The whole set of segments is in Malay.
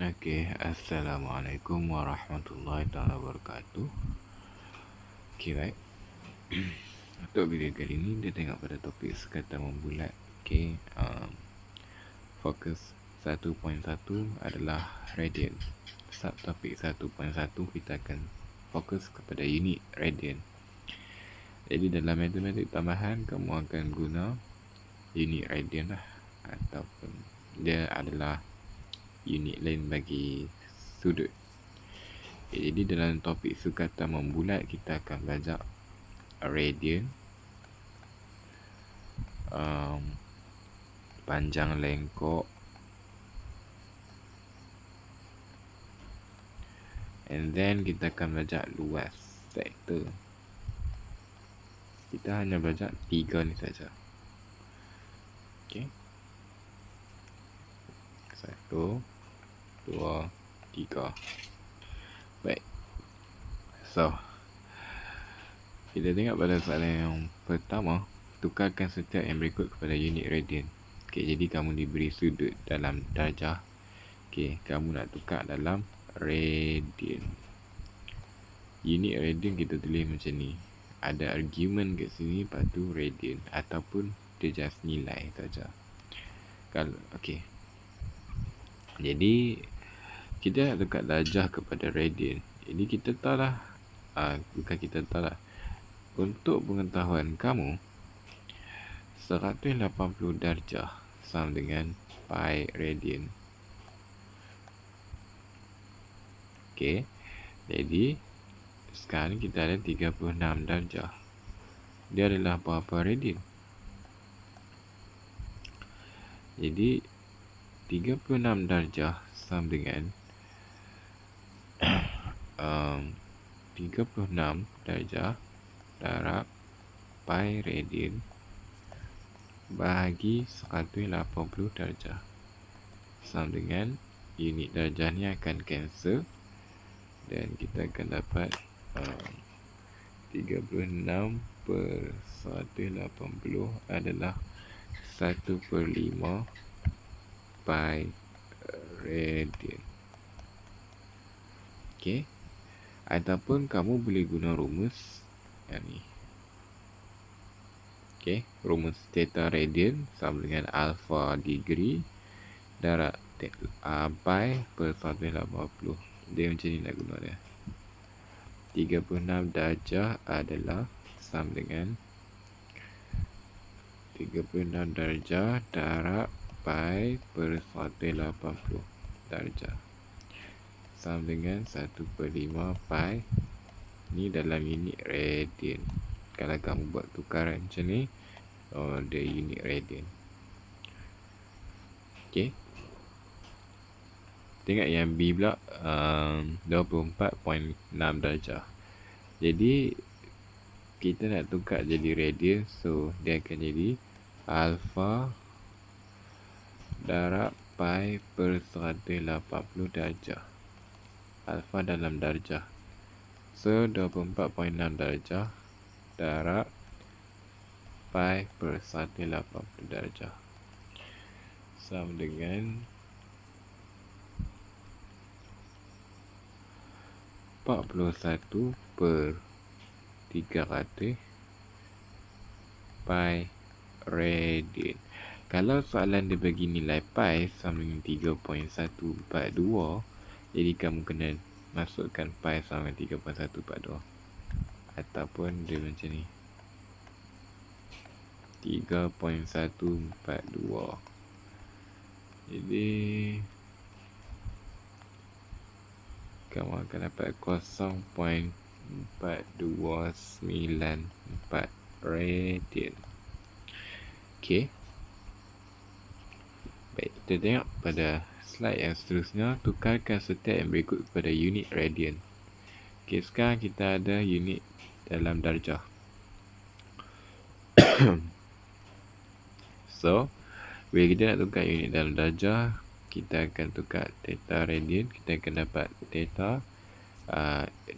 Assalamualaikum warahmatullahi wabarakatuh. Baik. Untuk video kali ini kita tengok pada topik sekatan membulat. Fokus 1.1 adalah radian. Subtopik 1.1 kita akan fokus kepada unit radian. Jadi dalam matematik tambahan kamu akan guna unit radian lah, ataupun dia adalah unit lain bagi sudut. Jadi dalam topik sukatan membulat kita akan belajar radian, panjang lengkok, and then kita akan belajar luas sektor. Kita hanya belajar 3 ni saja. Okey. 1, 2, 3. Baik. So, kita tengok pada soalan yang pertama. Tukarkan setiap yang berikut kepada unit radian. Okey, jadi kamu diberi sudut dalam darjah. Okey, kamu nak tukar dalam radian. Unit radian kita tulis macam ni. Ada argument kat sini, lepas tu radian, ataupun dia just nilai saja. Kalau okey. Jadi kita nak tukar darjah kepada radian. Jadi kita tahu lah, bukan kita tahu lah. Untuk pengetahuan kamu, 180 darjah sama dengan pi radian. Okey. Jadi sekarang kita ada 36 darjah. Dia adalah berapa radian? Jadi 36 darjah sama dengan 36 darjah darab pi radian bahagi 180 darjah sama dengan unit darjah ni akan cancel dan kita akan dapat 36 per 180 adalah 1/5 pi radian. Okey. Ataupun kamu boleh guna rumus yang ni. Okey, rumus theta radian sama dengan alpha degree darab pi per 180. Dia macam ni nak guna dia. 36 darjah adalah sama dengan 36 darjah darab pi per 180 darjah sama dengan 1/5 pi. Ni dalam unit radian. Kalau kamu buat tukaran macam ni, dia unit radian. Okey. Tengok yang B pula, 24.6 darjah. Jadi kita nak tukar jadi radian, so dia akan jadi alpha darab pi per 180 darjah. Alpha dalam darjah. So 24.6 darjah darab pi per 180 darjah sama dengan 41 per 300 pi radian. Kalau soalan dia bagi nilai pi sama dengan 3.142, jadi kamu kena masukkan pi sama dengan 3.142. Ataupun dia macam ni, 3.142. Jadi kamu akan dapat 0.4294 radian. Okey. Baik, kita tengok pada slide yang seterusnya. Tukarkan setiap yang berikut kepada unit radian. Okey, sekarang kita ada unit dalam darjah. So, bila kita nak tukar unit dalam darjah, kita akan tukar theta radian. Kita akan dapat theta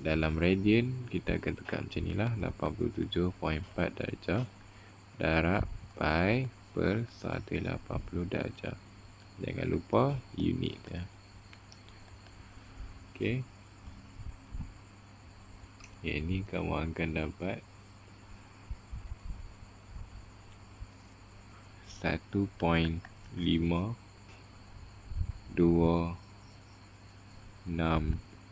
dalam radian. Kita akan tukar macam ni lah, 87.4 darjah darab pi per 180 darjah. Jangan lupa unit ya. Okay. Ini kamu akan dapat 1.526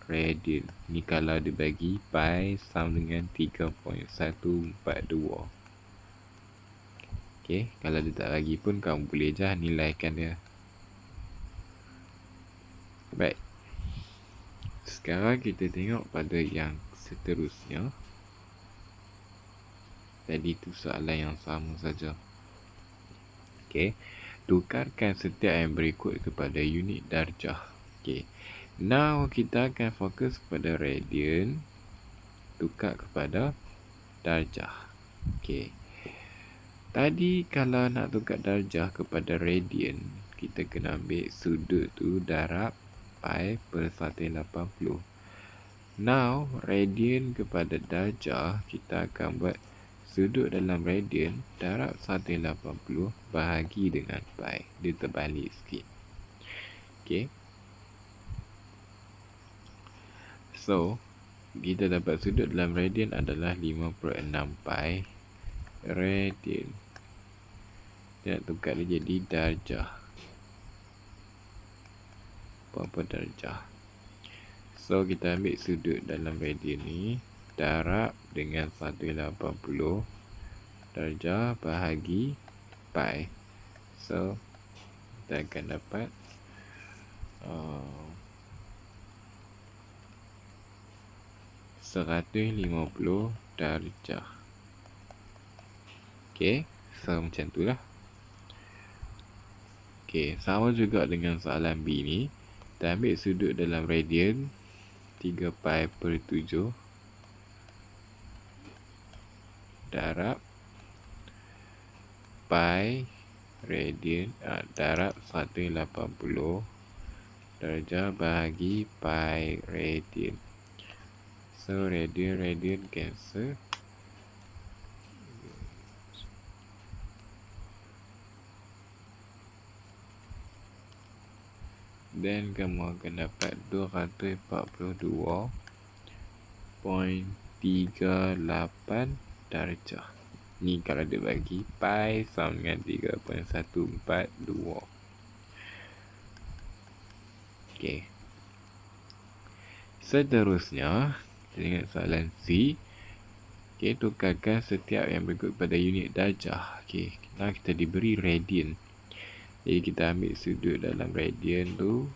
radian. Ni kalau dibagi pi sama dengan 3.142. Okay, kalau dia tak bagi pun kamu boleh je nilaikan dia. Baik. Sekarang kita tengok pada yang seterusnya. Tadi tu soalan yang sama saja. Okay. Tukarkan setiap yang berikut kepada unit darjah. Okay. Now kita akan fokus kepada radian. Tukar kepada darjah. Okay. Tadi kalau nak tukar darjah kepada radian, kita kena ambil sudut tu darab pi per 180. Now, radian kepada darjah, kita akan buat sudut dalam radian darab 180 bahagi dengan pi. Dia terbalik sikit. Okay. So, kita dapat sudut dalam radian adalah 5/6 pi radian. Dia nak tukar dia jadi darjah. Berapa darjah? So, kita ambil sudut dalam radian ni darab dengan 180 darjah bahagi pi. So, kita akan dapat 150 darjah. Okay, so macam tu lah. Okay, sama juga dengan soalan B ni. Kita ambil sudut dalam radian 3 pi per 7 darab pi radian darab 180 darjah bahagi pi radian. So radian cancel. Dan kamu akan dapat 242.38 darjah. Ni kalau dia bagi pi sama dengan 3.142. Okay. Seterusnya, dengan soalan C. Okay, tukarkan setiap yang berikut pada unit darjah. Okay, nah kita diberi radian. Jadi kita ambil sudut dalam radian tu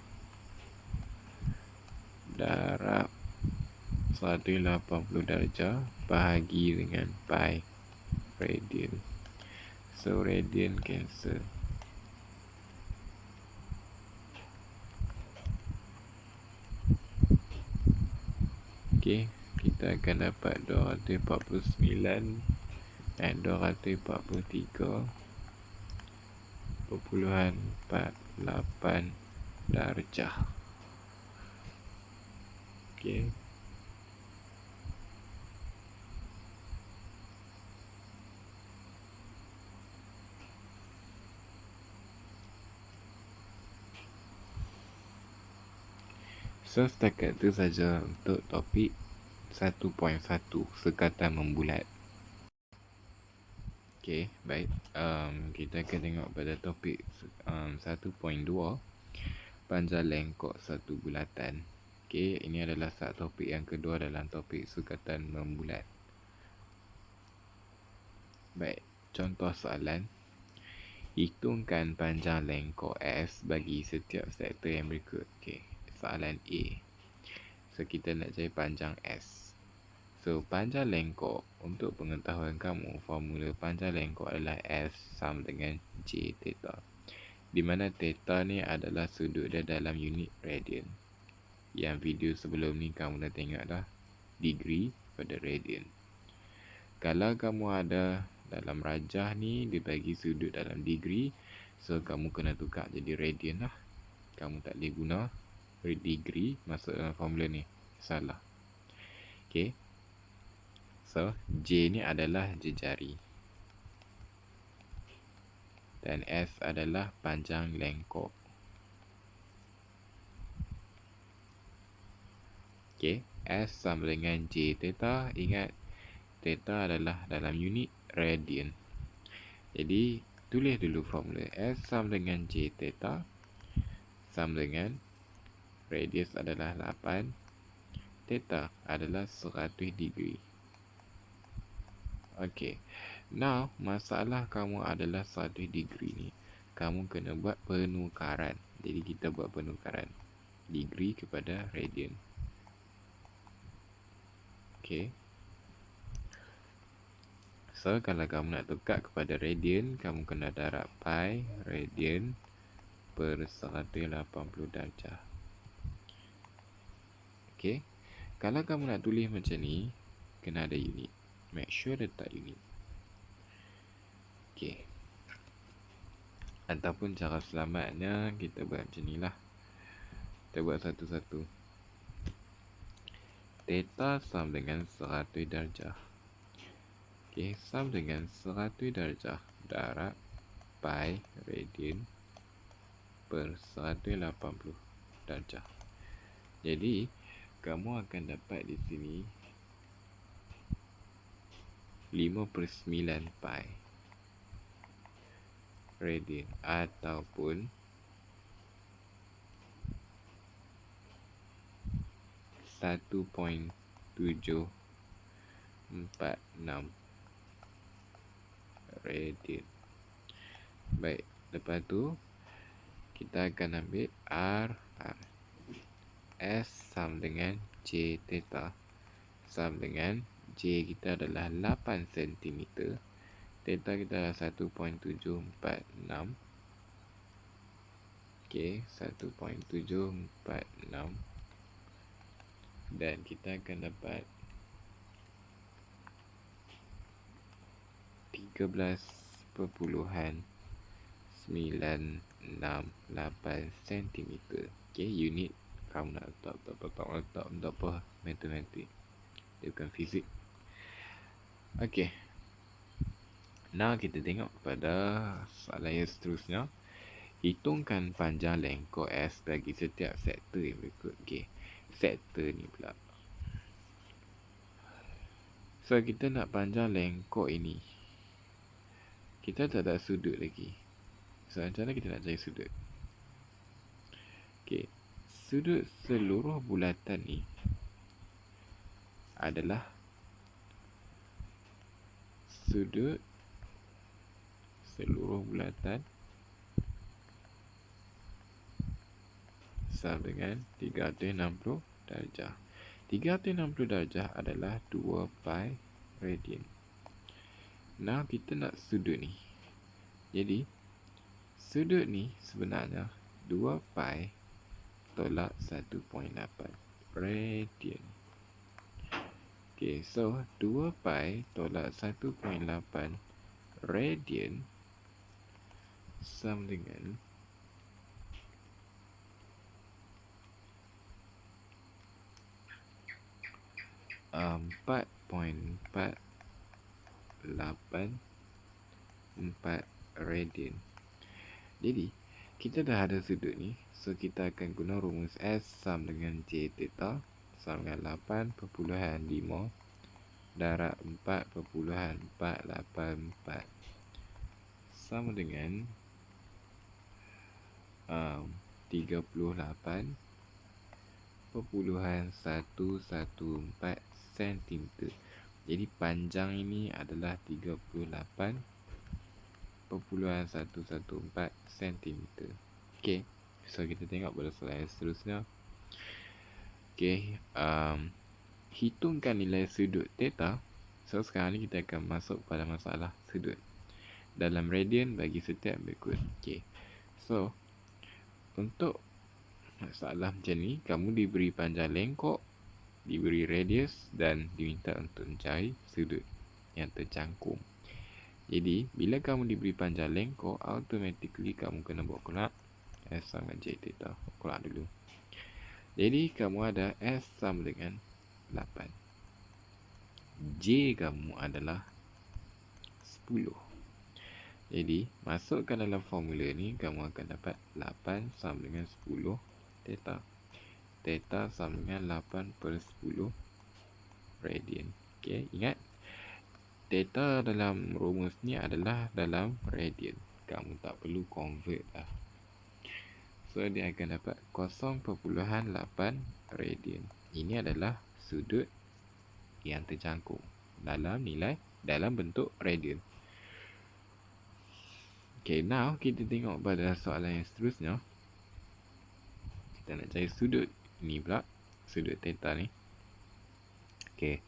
darab 180 darjah bahagi dengan pi radian. So radian cancel. Okay, kita akan dapat 249 dan 243.48 darjah. Okay. So setakat itu saja untuk topik 1.1 sekatan membulat. Okay, baik. Kita akan tengok pada topik 1.2 panjang lengkok satu bulatan. Okay, ini adalah topik yang kedua dalam topik sukatan membulat. Baik, contoh soalan. Hitungkan panjang lengkok S bagi setiap sektor yang berikut. Okay, soalan A. So, kita nak cari panjang S. So, panjang lengkok, untuk pengetahuan kamu, formula panjang lengkok adalah S sama dengan J theta. Di mana theta ni adalah sudut dia dalam unit radian. Yang video sebelum ni kamu dah tengok dah, degree pada radian. Kalau kamu ada dalam rajah ni, dia bagi sudut dalam degree, so kamu kena tukar jadi radian lah. Kamu tak boleh guna degree masuk dalam formula ni, salah. Okay, so J ni adalah jejari dan S adalah panjang lengkok. Okay, S sama dengan J theta. Ingat, theta adalah dalam unit radian. Jadi, tulis dulu formula. S sama dengan J theta sama dengan radius adalah 8, theta adalah 100 degree. Okay, now masalah kamu adalah 100 degree ni. Kamu kena buat penukaran. Jadi, kita buat penukaran degree kepada radian. Okay. So, kalau kamu nak tukar kepada radian, kamu kena darab pi radian per 180 darjah. Okay. Kalau kamu nak tulis macam ni, kena ada unit. Make sure letak unit. Okay. Ataupun cara selamatnya, kita buat macam ni lah. Kita buat satu-satu. Theta sama dengan 100 darjah. Okay, sama dengan 100 darjah darab pi radian per 180 darjah. Jadi, kamu akan dapat di sini 5/9 pi radian ataupun 1.746 radian. Baik, lepas tu kita akan ambil R. S sama dengan J theta sama dengan J kita adalah 8 cm, theta kita adalah 1.746. Okay, 1.746, dan kita akan dapat 13.968 cm. Okay, unit kamu nak letak apa, matematik, dia bukan fizik. Okay, now kita tengok pada soalan yang seterusnya. Hitungkan panjang lengkok S bagi setiap sektor yang berikut. Okay, sektor ni pula. So, kita nak panjang lengkok ini. Kita tak ada sudut lagi. So, macam mana kita nak cari sudut? Okay, sudut seluruh bulatan ni adalah sudut seluruh bulatan sama dengan 360 darjah. 360 darjah adalah 2 pi radian. Now, kita nak sudut ni. Jadi, sudut ni sebenarnya 2 pi tolak 1.8 radian. Okay, so 2 pi tolak 1.8 radian sama dengan 4.484 radian. Jadi, kita dah ada sudut ni. So, kita akan guna rumus S sama dengan J theta sama dengan 8.5 darab 4.484 sama dengan 38.114 cm. Jadi, panjang ini adalah 38.114 cm. Okay, so kita tengok pada soalan yang seterusnya. Okay, hitungkan nilai sudut theta. So, sekarang ni kita akan masuk pada masalah sudut dalam radian bagi setiap berikut. Okay, so untuk masalah macam ni, kamu diberi panjang lengkok, diberi radius dan diminta untuk mencari sudut yang tercangkum. Jadi, bila kamu diberi panjang lengkok, automatically kamu kena buat kolak S sama J theta. Kolak dulu. Jadi, kamu ada S sama dengan 8. J kamu adalah 10. Jadi, masukkan dalam formula ni, kamu akan dapat 8 sama dengan 10 theta. Theta sama dengan 8/10 radian. Okay, ingat theta dalam rumus ni adalah dalam radian. Kamu tak perlu convert lah. So dia akan dapat 0.8 radian. Ini adalah sudut yang terjangkung dalam bentuk radian. Okay, now kita tengok pada soalan yang seterusnya. Kita nak cari sudut ni pula, sudut theta ni. Okay,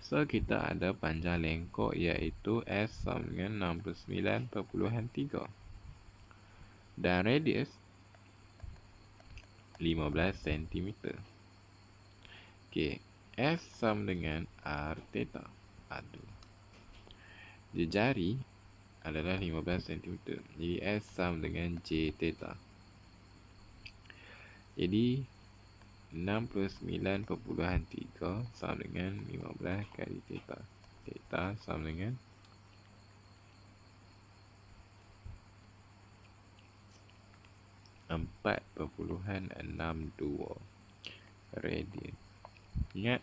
so kita ada panjang lengkok iaitu S sama dengan 69.3 dan radius 15 cm. Okay, S sama dengan R theta. Jari adalah 15 cm. Jadi S sama dengan J theta. Jadi 69.3 sama dengan 15 kali theta. Theta sama dengan 4.62 radian. Ingat,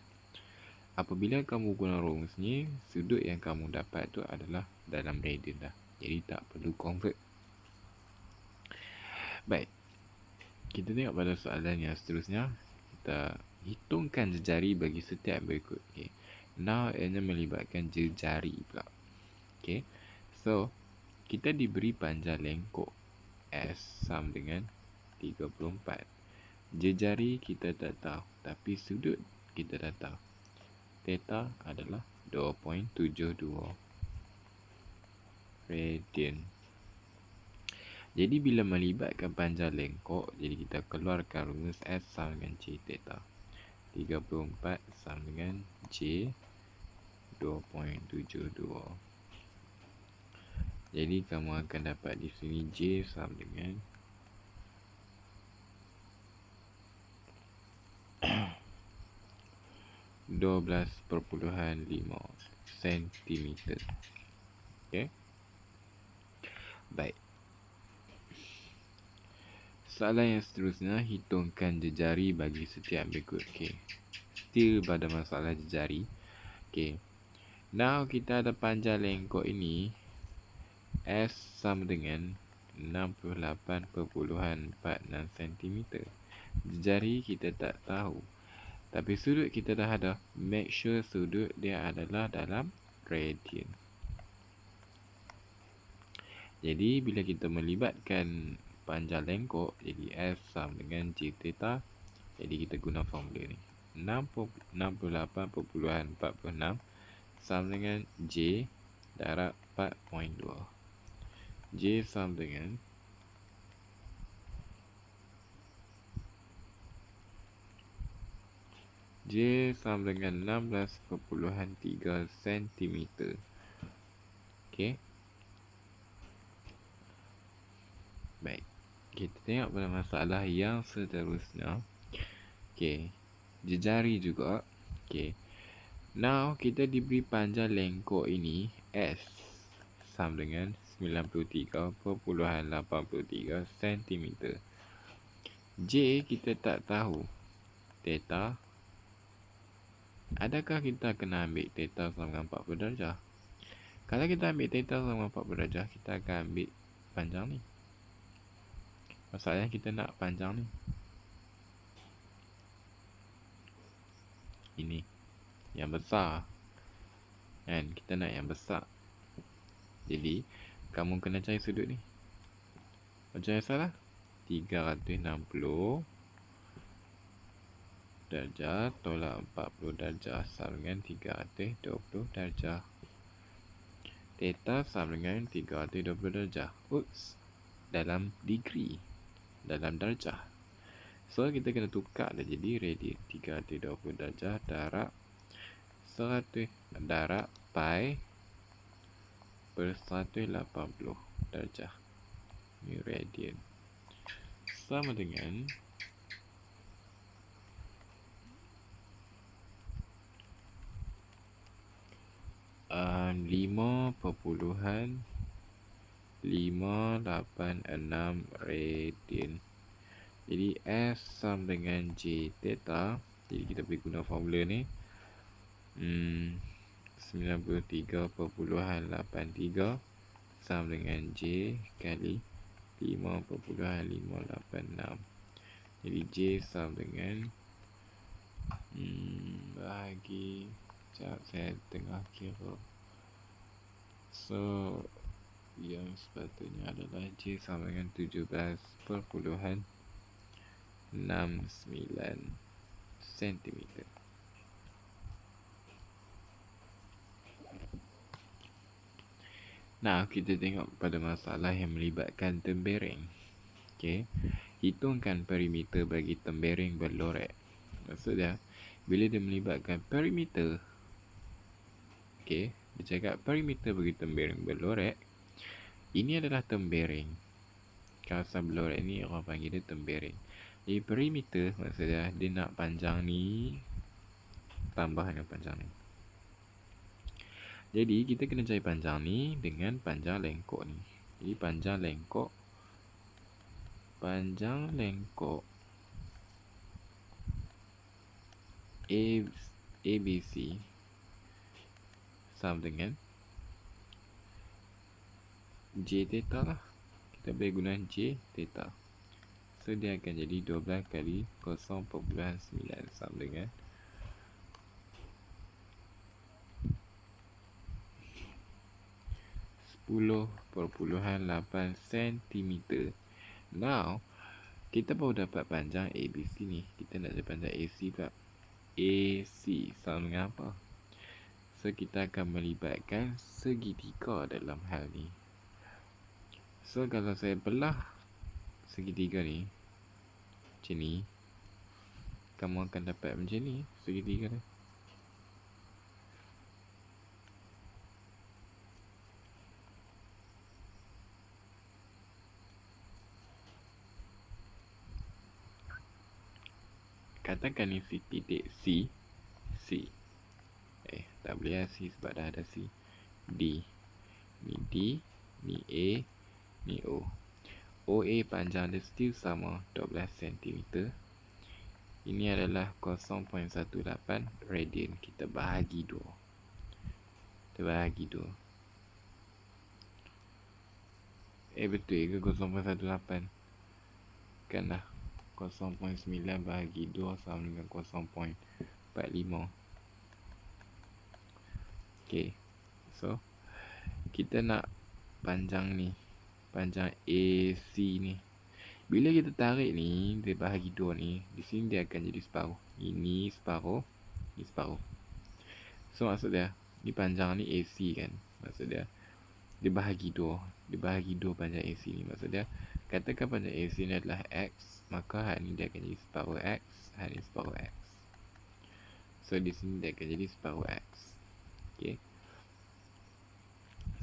apabila kamu guna rumus ni, sudut yang kamu dapat tu adalah dalam radian dah. Jadi tak perlu convert. Baik, kita tengok pada soalan yang seterusnya. Kita hitungkan jejari bagi setiap berikut. Okay. Now ianya melibatkan jejari pula. Okay. So kita diberi panjang lengkok S sama dengan 34. Jejari kita tak tahu, tapi sudut kita dah tahu. Theta adalah 2.72 radian. Jadi bila melibatkan panjang lengkok, jadi kita keluarkan rumus S sama dengan J theta. 34 sama dengan J 2.72. Jadi kamu akan dapat di sini J sama dengan 12.5 cm. Okay. Baik. Soalan yang seterusnya, hitungkan jejari bagi setiap berikut. Okay. Still pada masalah jejari. Okay. Now kita ada panjang lengkok ini S sama dengan 68.46 cm. Jejari kita tak tahu, tapi sudut kita dah ada. Make sure sudut dia adalah dalam radian. Jadi bila kita melibatkan panjang lengkok, jadi S sama dengan J theta. Jadi kita guna formula ni. 68.46 sama dengan J darab 4.2. J sama dengan J sama dengan 16.3 cm. Okay. Baik. Kita tengok pada masalah yang seterusnya. Okay. Jejari juga. Okay. Now kita diberi panjang lengkok ini S sama dengan 93.83 cm. J kita tak tahu. Theta. Adakah kita kena ambil theta sama dengan 40 darjah? Kalau kita ambil theta sama 40 darjah, kita akan ambil panjang ni. Masalahnya kita nak panjang ni. Ini yang besar. Kan? Kita nak yang besar. Jadi kamu kena cari sudut ni. Macam yang salah, 360 darjah tolak 40 darjah sama dengan 320 darjah. Theta sama dengan 320 darjah. Oops, dalam degree, dalam darjah. So kita kena tukar dah jadi radian. 320 darjah darab 100 darab pi per 180 darjah. Ini radian. Sama dengan 5.586 radian. Jadi S sama dengan J theta. Jadi kita boleh guna formula ni. 93.83 sama dengan J kali 5.586. Jadi J sama dengan bahagi, sekejap saya tengah kira. So yang sepatutnya adalah J sama dengan 17.69 cm. Nah, kita tengok pada masalah yang melibatkan tembereng. Okey, hitungkan perimeter bagi tembereng berlorek. Maksudnya, bila dia melibatkan perimeter, okey, dia cakap perimeter bagi tembereng berlorek, ini adalah tembereng. Kawasan berlorek ni orang panggil dia tembereng. Jadi perimeter maksudnya dia nak panjang ni tambah dengan panjang ni. Jadi kita kena cari panjang ni dengan panjang lengkok ni. Jadi panjang lengkok ABC sama dengan J theta lah. Kita boleh guna J theta. So dia akan jadi 12 kali 0.9 sama dengan 10.8 cm. Now, kita baru dapat panjang ABC ni. Kita nak dapat panjang AC pula. AC sama dengan apa? So, kita akan melibatkan segitiga dalam hal ni. So, kalau saya belah segitiga ni, macam ni, kamu akan dapat macam ni, segitiga ni. Katakan ni titik C. Tak boleh lah C sebab dah ada C. D. Ni D. Ni A. Ni O. OA panjang dia still sama 12 cm. Ini adalah 0.18 radian. Kita bahagi 2. Betul ke 0.18? Kan dah 0.9 bahagi 2 sama dengan 0.45. Okay, so kita nak panjang ni, panjang AC ni. Bila kita tarik ni, dia bahagi 2 ni, di sini dia akan jadi separuh. Ini separuh, ini separuh. So maksud dia, ni panjang ni AC kan. Maksud dia, dia bahagi 2. Dia bahagi 2 panjang AC ni. Maksud dia, katakan panjang AC ni adalah X, maka hal ni dia akan jadi separuh X, hal ni separuh X. So di sini dia akan jadi separuh X. Okay.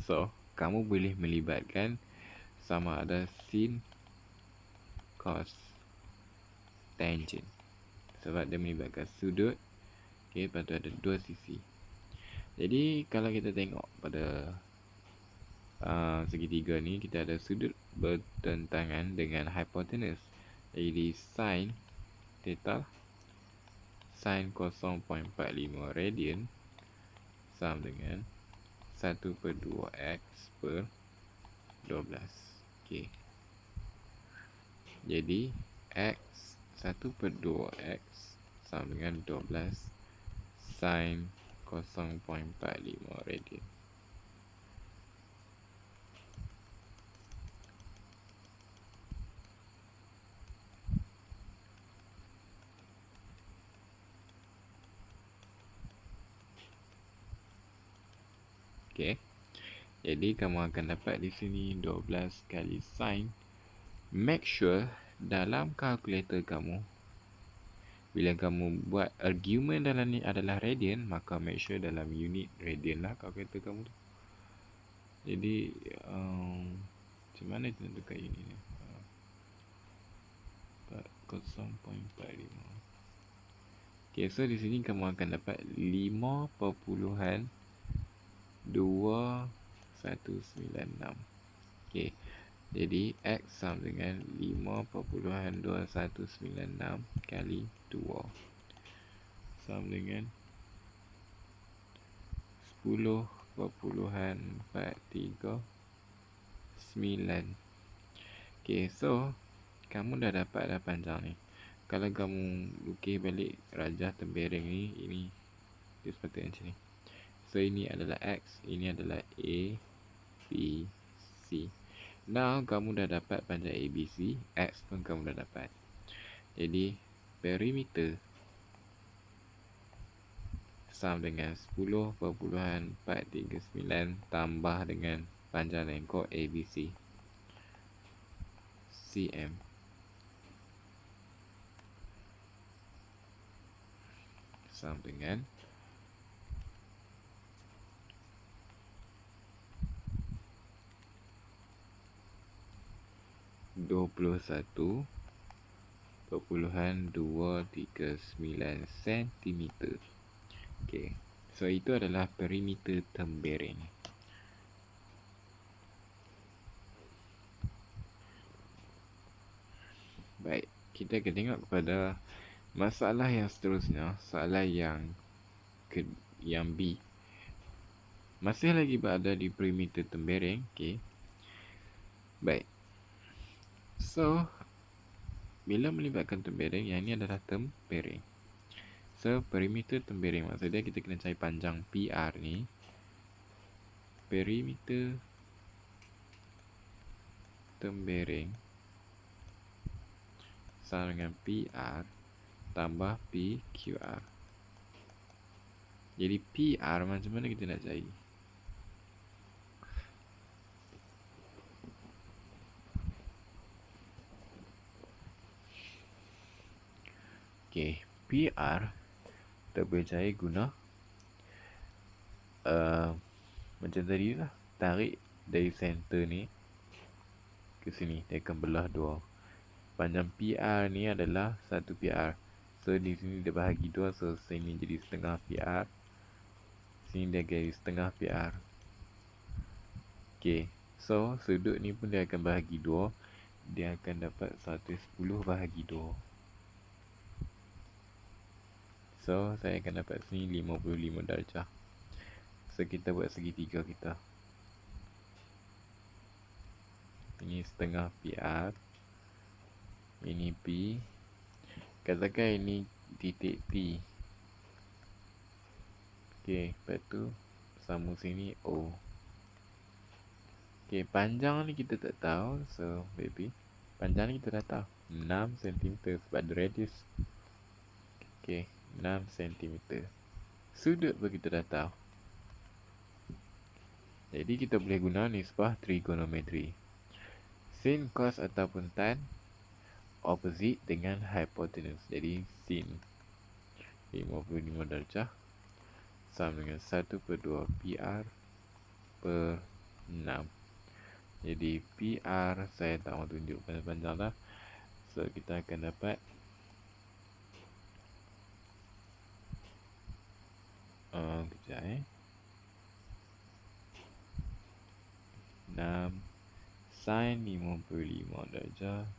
So, kamu boleh melibatkan sama ada sin, cos, tangent. Sebab dia melibatkan sudut. Okay, lepas tu ada dua sisi. Jadi, kalau kita tengok pada segitiga ni, kita ada sudut bertentangan dengan hipotenus. Jadi, sin theta, sin 0.45 radian sama dengan 1/2x per 12. Okay. Jadi x 1/2x sama dengan 12 sin 0.45 radian. Okay. Jadi kamu akan dapat di sini 12 kali sin. Make sure dalam kalkulator kamu, bila kamu buat argument dalam ni adalah radian, maka make sure dalam unit radian lah kalkulator kamu tu. Jadi macam mana kita tukar unit ni? 0.45. Okay, so di sini kamu akan dapat 5.2196. Okay, Jadi X sama dengan 5.2196 kali 2 sama dengan 10.439. Okay, so kamu dah dapat dah panjang ni. Kalau kamu lukis balik rajah tembereng ni, ini dia sepatutnya macam ni. So ini adalah X, ini adalah A, B, C. Now kamu dah dapat panjang ABC, X pun kamu dah dapat. Jadi perimeter sama dengan 10.439 tambah dengan panjang lengkok ABC cm sama dengan 21.239 cm. Okay, so itu adalah perimeter tembereng. Baik, kita akan tengok kepada masalah yang seterusnya, soalan yang B. Masih lagi berada di perimeter tembereng. Okay. Baik. So, bila melibatkan tembereng, yang ini adalah tembereng. So, perimeter tembereng, maksudnya kita kena cari panjang PR ni. Perimeter tembereng sama dengan PR tambah PQR. Jadi PR macam mana kita nak cari? Okay, PR kita boleh cari guna macam tadi lah, tarik dari center ni ke sini, dia akan belah dua. Panjang PR ni adalah 1 PR. So di sini dia bahagi 2, so sini jadi setengah PR. Sini dia jadi setengah PR. Okay, so sudut ni pun dia akan bahagi 2. Dia akan dapat 110 bahagi 2. So saya akan dapat sini 55 darjah. So kita buat segitiga kita. Ini setengah PR. Ini P. Katakan ini titik T. Okay, lepas tu sama sini O. Okay, panjang ni kita tak tahu. So, baby, panjang ni kita dah tahu 6 cm sebab the radius. Okay, 6 cm. Sudut pun kita dah tahu. Jadi kita boleh guna nisbah trigonometri. Sin, cos ataupun tan opposite dengan hypotenuse. Jadi sin 55 darjah sama dengan 1/2 PR per 6. Jadi PR saya tak mahu tunjuk panjang-panjang lah. So kita akan dapat kejap 6 sin 55 darjah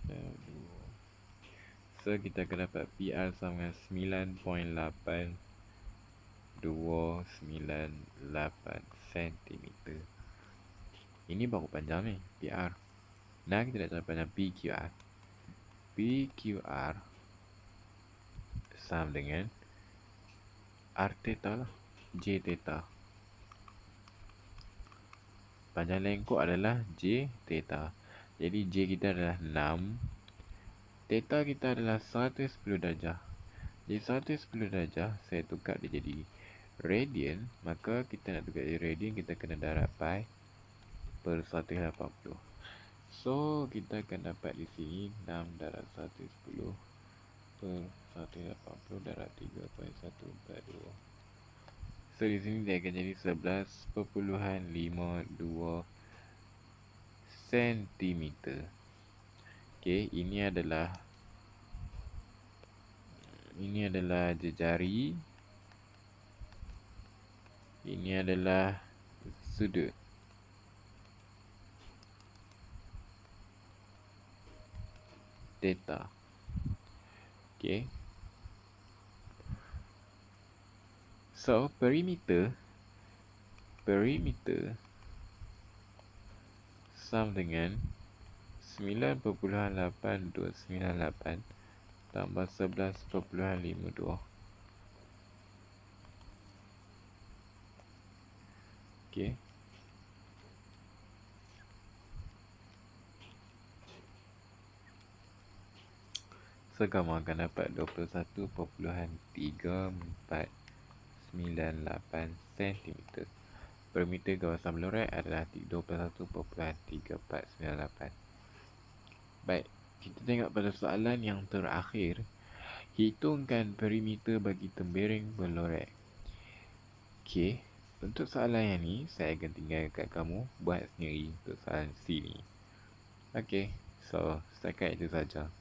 dan 2. So kita akan dapat PR sama dengan 9.8298 cm. Ini baru panjang ni, PR. Nah, kita nak cari panjang PQR. PQR sama dengan R theta lah, J theta. Panjang lengkok adalah J theta. Jadi J kita adalah 6. Theta kita adalah 110 darjah. Jadi 110 darjah saya tukar dia jadi radian. Maka kita nak tukar jadi radian, kita kena darab pi per 180. So kita akan dapat di sini 6 darab 110 per 180 darab 3.142. So di sini dia akan jadi 11.52 cm. Okay, ini adalah jejari. Ini adalah sudut. theta. Okay. So, perimeter sama dengan 9.8298 tambah 11.52. Okay. So, kamu akan dapat 21.348 cm. Perimeter kawasan Blorek adalah 21.3498. Baik, kita tengok pada soalan yang terakhir. Hitungkan perimeter bagi tembereng Blorek. Okey, untuk soalan yang ni saya akan tinggalkan kamu buat sendiri untuk soalan C ni. Okey, so setakat itu saja.